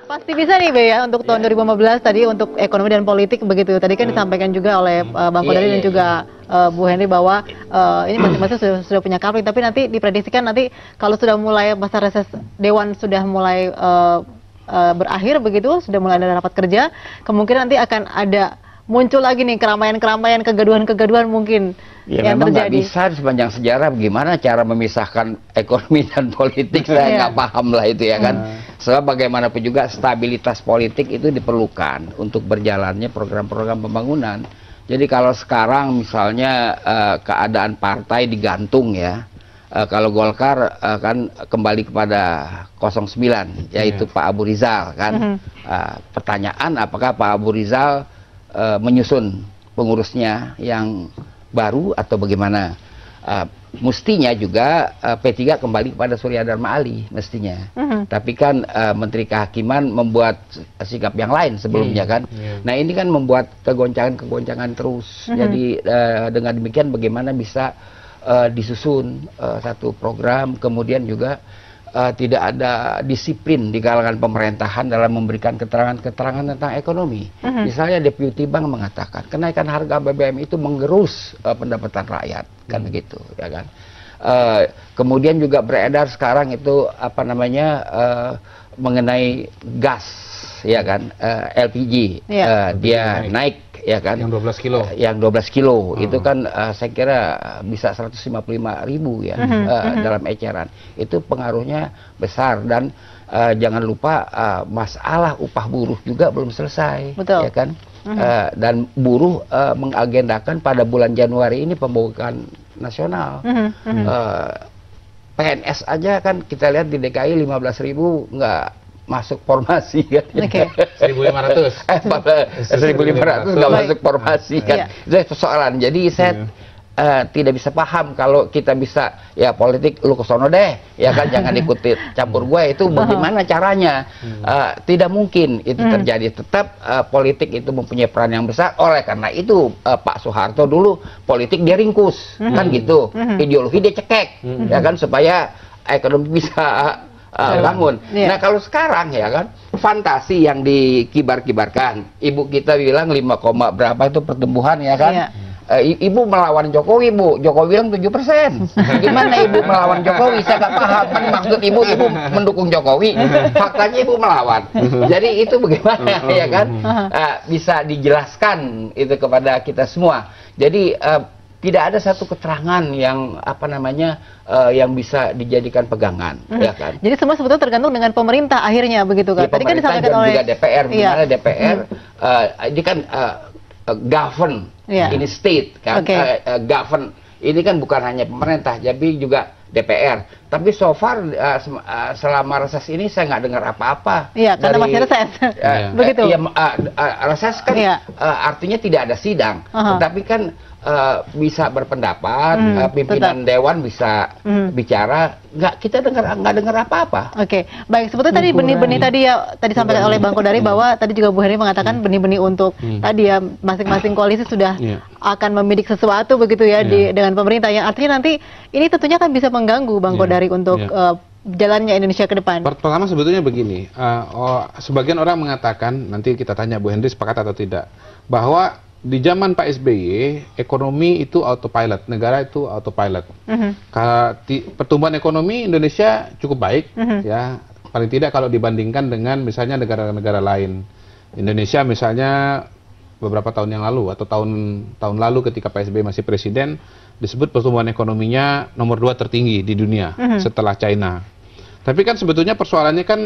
Pasti bisa nih Be ya untuk tahun 2015 tadi untuk ekonomi dan politik begitu. Tadi kan disampaikan juga oleh Bang Kodari dan juga Bu Henry bahwa ini masing-masing sudah punya kapling, tapi nanti diprediksikan nanti kalau sudah mulai masa reses Dewan sudah mulai berakhir begitu, sudah mulai ada rapat kerja, kemungkinan nanti akan ada muncul lagi nih keramaian-keramaian, kegaduhan-kegaduhan mungkin yang memang terjadi. Nggak bisa sepanjang sejarah bagaimana cara memisahkan ekonomi dan politik, saya nggak paham lah itu ya kan. Sebab bagaimanapun juga stabilitas politik itu diperlukan untuk berjalannya program-program pembangunan. Jadi kalau sekarang misalnya keadaan partai digantung ya, kalau Golkar kan kembali kepada 09 yaitu Pak Abu Rizal kan. Pertanyaan apakah Pak Abu Rizal menyusun pengurusnya yang baru atau bagaimana? Mestinya juga P3 kembali kepada Surya Dharma Ali mestinya. Tapi kan Menteri Kehakiman membuat sikap yang lain sebelumnya kan. Nah ini kan membuat kegoncangan-kegoncangan terus. Jadi dengan demikian bagaimana bisa disusun satu program, kemudian juga tidak ada disiplin di kalangan pemerintahan dalam memberikan keterangan-keterangan tentang ekonomi. Misalnya Deputi Bank mengatakan kenaikan harga BBM itu menggerus pendapatan rakyat, kan begitu, ya kan. Kemudian juga beredar sekarang itu apa namanya mengenai gas, ya kan, LPG, dia naik. Ya kan, yang 12 kilo, yang 12 kilo itu kan saya kira bisa 155.000 ya dalam eceran. Itu pengaruhnya besar dan jangan lupa masalah upah buruh juga belum selesai. Betul. Ya kan. Dan buruh mengagendakan pada bulan Januari ini pembukaan nasional. PNS aja kan kita lihat di DKI 15.000 nggak masuk formasi kan. 1.500 nggak masuk formasi kan. Itu persoalan. Jadi saya tidak bisa paham kalau kita bisa ya politik lu ke sono deh ya kan, jangan ikutin campur gue, itu bagaimana caranya. Tidak mungkin itu terjadi. Tetap politik itu mempunyai peran yang besar. Oleh karena itu Pak Soeharto dulu politik dia ringkus kan gitu, ideologi dia cekek ya kan supaya ekonomi bisa bangun. Nah kalau sekarang ya kan fantasi yang dikibar-kibarkan, ibu kita bilang 5, berapa itu pertumbuhan ya kan. Ibu melawan Jokowi, Bu. Jokowi bilang 7%. Gimana ibu melawan Jokowi? Saya nggak paham. Kan maksud ibu mendukung Jokowi. Faktanya ibu melawan. Jadi itu bagaimana ya kan? Bisa dijelaskan itu kepada kita semua. Jadi tidak ada satu keterangan yang apa namanya yang bisa dijadikan pegangan, ya kan? Jadi semua sebetulnya tergantung dengan pemerintah akhirnya begitu kan? Ya, tadi kan disampaikan oleh juga DPR, misalnya DPR ini kan govern ini state kan, govern ini kan bukan hanya pemerintah, tapi juga DPR. Tapi so far selama reses ini saya nggak dengar apa-apa. Iya, karena masih reses. Begitu. Reses kan artinya tidak ada sidang, tetapi kan bisa berpendapat, pimpinan dewan bisa bicara, kita nggak dengar apa-apa. Oke, baik. Sebetulnya tadi benih-benih tadi disampaikan oleh Bang Kodari bahwa tadi juga Bu Henry mengatakan benih-benih untuk tadi ya masing-masing koalisi sudah akan membidik sesuatu begitu ya dengan pemerintah, yang artinya nanti ini tentunya akan bisa mengganggu Bang Kodari untuk jalannya Indonesia ke depan. Pertama sebetulnya begini, sebagian orang mengatakan, nanti kita tanya Bu Henry sepakat atau tidak, bahwa di zaman Pak SBY, ekonomi itu autopilot, negara itu autopilot. Pertumbuhan ekonomi Indonesia cukup baik, ya paling tidak kalau dibandingkan dengan misalnya negara-negara lain. Indonesia misalnya beberapa tahun yang lalu atau tahun lalu ketika Pak SBY masih presiden, disebut pertumbuhan ekonominya nomor 2 tertinggi di dunia setelah China. Tapi kan sebetulnya persoalannya kan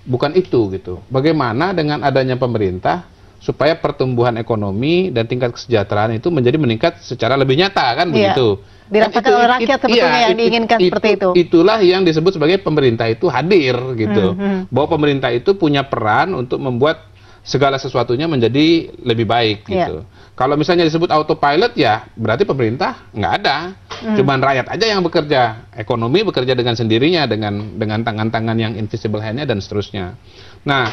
bukan itu gitu. Bagaimana dengan adanya pemerintah supaya pertumbuhan ekonomi dan tingkat kesejahteraan itu menjadi meningkat secara lebih nyata kan begitu. Dirasakan oleh rakyat sebetulnya yang diinginkan seperti itu. Itulah yang disebut sebagai pemerintah itu hadir gitu. Bahwa pemerintah itu punya peran untuk membuat segala sesuatunya menjadi lebih baik gitu. Kalau misalnya disebut autopilot ya berarti pemerintah nggak ada. Cuman rakyat aja yang bekerja. Ekonomi bekerja dengan sendirinya dengan tangan-tangan yang invisible hand-nya dan seterusnya. Nah,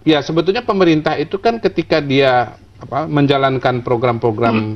ya sebetulnya pemerintah itu kan ketika dia menjalankan program-program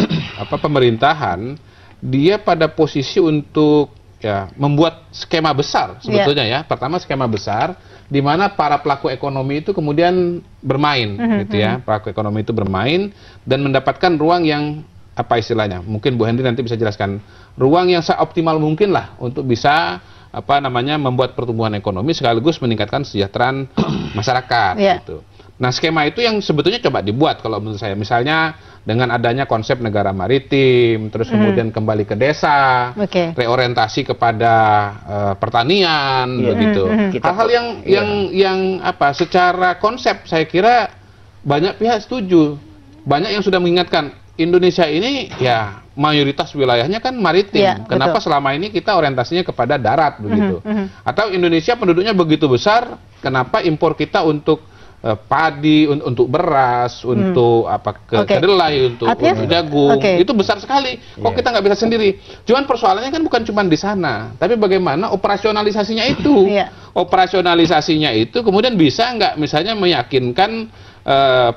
pemerintahan, dia pada posisi untuk ya membuat skema besar sebetulnya ya. Pertama skema besar, di mana para pelaku ekonomi itu kemudian bermain, gitu ya. Pelaku ekonomi itu bermain dan mendapatkan ruang yang apa istilahnya? Mungkin Bu Henry nanti bisa jelaskan. Ruang yang seoptimal mungkin lah untuk bisa apa namanya membuat pertumbuhan ekonomi sekaligus meningkatkan kesejahteraan masyarakat, gitu. Nah, skema itu yang sebetulnya coba dibuat kalau menurut saya. Misalnya dengan adanya konsep negara maritim, terus kemudian kembali ke desa, reorientasi kepada pertanian, begitu. Hal-hal yang apa? Secara konsep saya kira banyak pihak setuju. Banyak yang sudah mengingatkan Indonesia ini ya mayoritas wilayahnya kan maritim. Kenapa selama ini kita orientasinya kepada darat begitu? Atau Indonesia penduduknya begitu besar, kenapa impor kita untuk padi, untuk beras, untuk kedelai, untuk jagung, itu besar sekali. Kok kita nggak bisa sendiri? Cuman persoalannya kan bukan cuma di sana, tapi bagaimana operasionalisasinya itu. Operasionalisasinya itu kemudian bisa nggak misalnya meyakinkan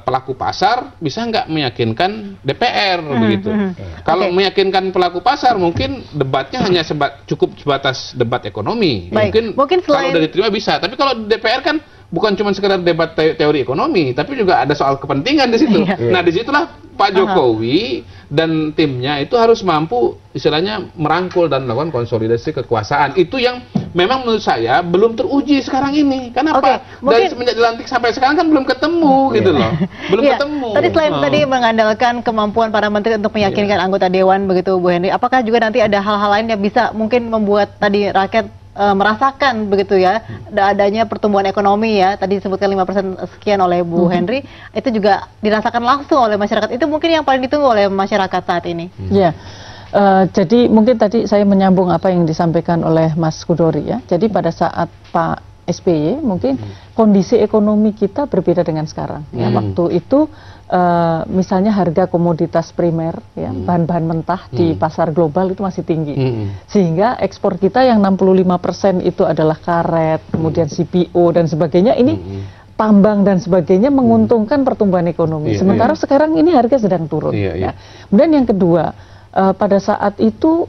pelaku pasar, bisa nggak meyakinkan DPR begitu. Kalau meyakinkan pelaku pasar mungkin debatnya hanya cukup sebatas debat ekonomi. Mungkin kalau udah diterima bisa, tapi kalau DPR kan bukan cuma sekedar debat teori ekonomi, tapi juga ada soal kepentingan di situ. Nah, disitulah Pak Jokowi dan timnya itu harus mampu istilahnya merangkul dan melakukan konsolidasi kekuasaan. Itu yang memang menurut saya belum teruji sekarang ini. Kenapa? Dari semenjak dilantik sampai sekarang kan belum ketemu gitu loh. Belum ketemu. Tadi selain tadi mengandalkan kemampuan para menteri untuk meyakinkan anggota dewan begitu Bu Henry, apakah juga nanti ada hal-hal lain yang bisa mungkin membuat tadi rakyat merasakan begitu ya adanya pertumbuhan ekonomi ya, tadi disebutkan 5% sekian oleh Bu Henry, itu juga dirasakan langsung oleh masyarakat. Itu mungkin yang paling ditunggu oleh masyarakat saat ini. Jadi mungkin tadi saya menyambung apa yang disampaikan oleh Mas Kudori ya. Jadi pada saat Pak SBY mungkin kondisi ekonomi kita berbeda dengan sekarang ya. Waktu itu misalnya harga komoditas primer ya, bahan-bahan mentah di pasar global itu masih tinggi. Sehingga ekspor kita yang 65% itu adalah karet, kemudian CPO dan sebagainya, ini tambang dan sebagainya menguntungkan pertumbuhan ekonomi. Sementara sekarang ini harga sedang turun. Ya. Kemudian yang kedua, pada saat itu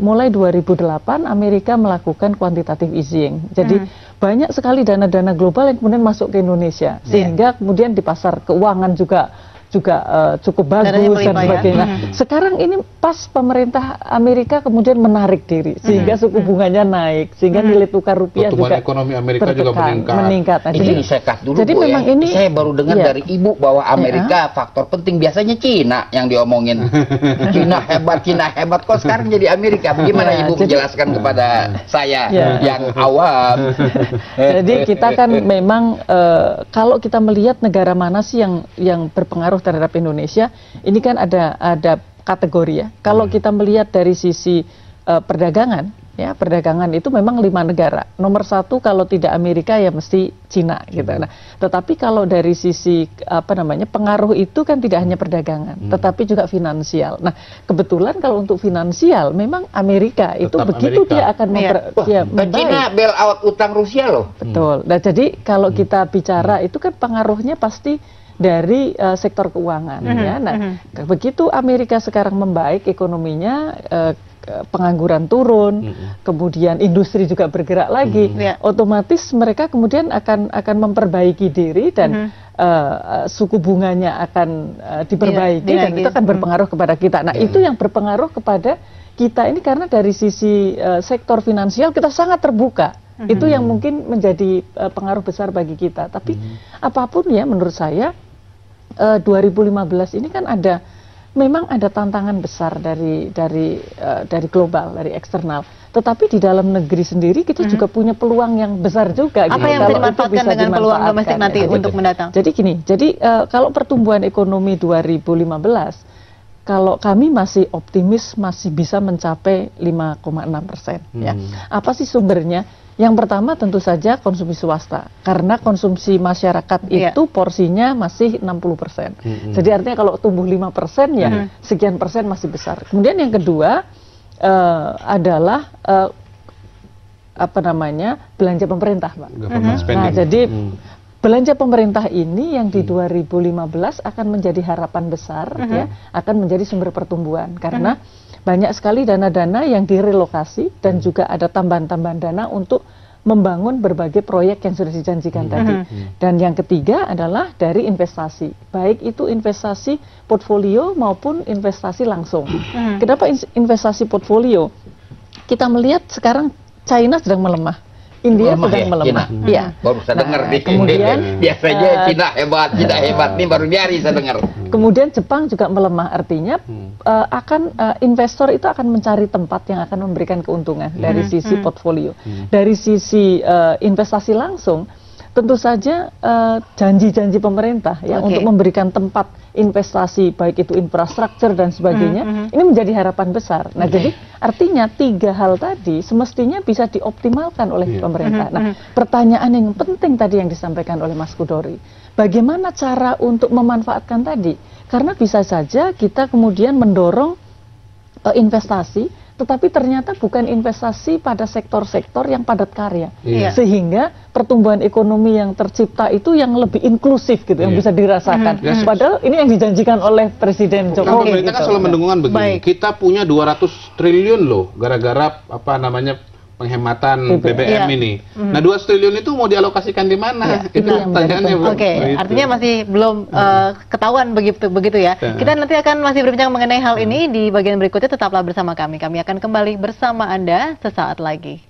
mulai 2008 Amerika melakukan quantitative easing. Jadi banyak sekali dana-dana global yang kemudian masuk ke Indonesia, sehingga kemudian di pasar keuangan juga cukup bagus dan sebagainya. Sekarang ini pas pemerintah Amerika kemudian menarik diri sehingga suku bunganya naik, sehingga nilai tukar rupiah juga ekonomi Amerika juga meningkat. Ini saya cut dulu, jadi Bu, memang ya. ini saya baru dengar dari Ibu bahwa Amerika faktor penting, biasanya Cina yang diomongin. Cina hebat, kok sekarang jadi Amerika? Bagaimana Ibu menjelaskan kepada saya yang awam? Jadi kita kan memang kalau kita melihat negara mana sih yang berpengaruh terhadap Indonesia, ini kan ada kategori ya. Kalau kita melihat dari sisi perdagangan, ya perdagangan itu memang 5 negara. Nomor 1 kalau tidak Amerika ya mesti Cina gitu. Nah, tetapi kalau dari sisi pengaruh itu kan tidak hanya perdagangan, tetapi juga finansial. Nah, kebetulan kalau untuk finansial memang Amerika itu begitu dia akan Cina bail out utang Rusia loh. Betul. Nah, jadi kalau kita bicara itu kan pengaruhnya pasti dari sektor keuangan ya. Nah, begitu Amerika sekarang membaik ekonominya, pengangguran turun, kemudian industri juga bergerak lagi, otomatis mereka kemudian akan memperbaiki diri dan suku bunganya akan diperbaiki dan itu akan berpengaruh kepada kita. Nah, itu yang berpengaruh kepada kita ini karena dari sisi sektor finansial kita sangat terbuka. Itu yang mungkin menjadi pengaruh besar bagi kita. Tapi apapun ya menurut saya 2015 ini kan memang ada tantangan besar dari global, dari eksternal. Tetapi di dalam negeri sendiri kita juga punya peluang yang besar juga. Apa yang bisa dimanfaatkan dengan peluang domestik nanti untuk mendatang? Jadi gini, kalau pertumbuhan ekonomi 2015, kalau kami masih optimis masih bisa mencapai 5,6%. Ya. Apa sih sumbernya? Yang pertama tentu saja konsumsi swasta, karena konsumsi masyarakat itu porsinya masih 60%. Jadi artinya kalau tumbuh 5% ya sekian persen masih besar. Kemudian yang kedua adalah belanja pemerintah, Pak. Nah, jadi belanja pemerintah ini yang di 2015 akan menjadi harapan besar, ya, akan menjadi sumber pertumbuhan karena banyak sekali dana-dana yang direlokasi dan juga ada tambahan-tambahan dana untuk membangun berbagai proyek yang sudah dijanjikan tadi. Dan yang ketiga adalah dari investasi, baik itu investasi portfolio maupun investasi langsung. Kenapa investasi portfolio? Kita melihat sekarang China sedang melemah. India sedang melemah. Ya. Baru saya dengar nih. Kemudian Biasanya Cina hebat, nih baru nyari saya dengar. Kemudian Jepang juga melemah, artinya investor itu akan mencari tempat yang akan memberikan keuntungan dari sisi portfolio. Dari sisi investasi langsung, tentu saja janji-janji pemerintah ya untuk memberikan tempat investasi baik itu infrastruktur dan sebagainya ini menjadi harapan besar. Nah, jadi artinya 3 hal tadi semestinya bisa dioptimalkan oleh pemerintah. Nah, pertanyaan yang penting tadi yang disampaikan oleh Mas Kudori, bagaimana cara untuk memanfaatkan tadi? Karena bisa saja kita kemudian mendorong investasi, tetapi ternyata bukan investasi pada sektor-sektor yang padat karya, sehingga pertumbuhan ekonomi yang tercipta itu yang lebih inklusif gitu, yang bisa dirasakan. Padahal ini yang dijanjikan oleh Presiden Jokowi. Pemerintah kan selalu mendungan begini. Kita punya 200 triliun loh, gara-gara apa namanya penghematan BBM ini. Nah, 2 triliun itu mau dialokasikan di mana? Itu pertanyaannya. Artinya masih belum ketahuan begitu ya. Kita nanti akan masih berbincang mengenai hal ini di bagian berikutnya. Tetaplah bersama kami. Kami akan kembali bersama Anda sesaat lagi.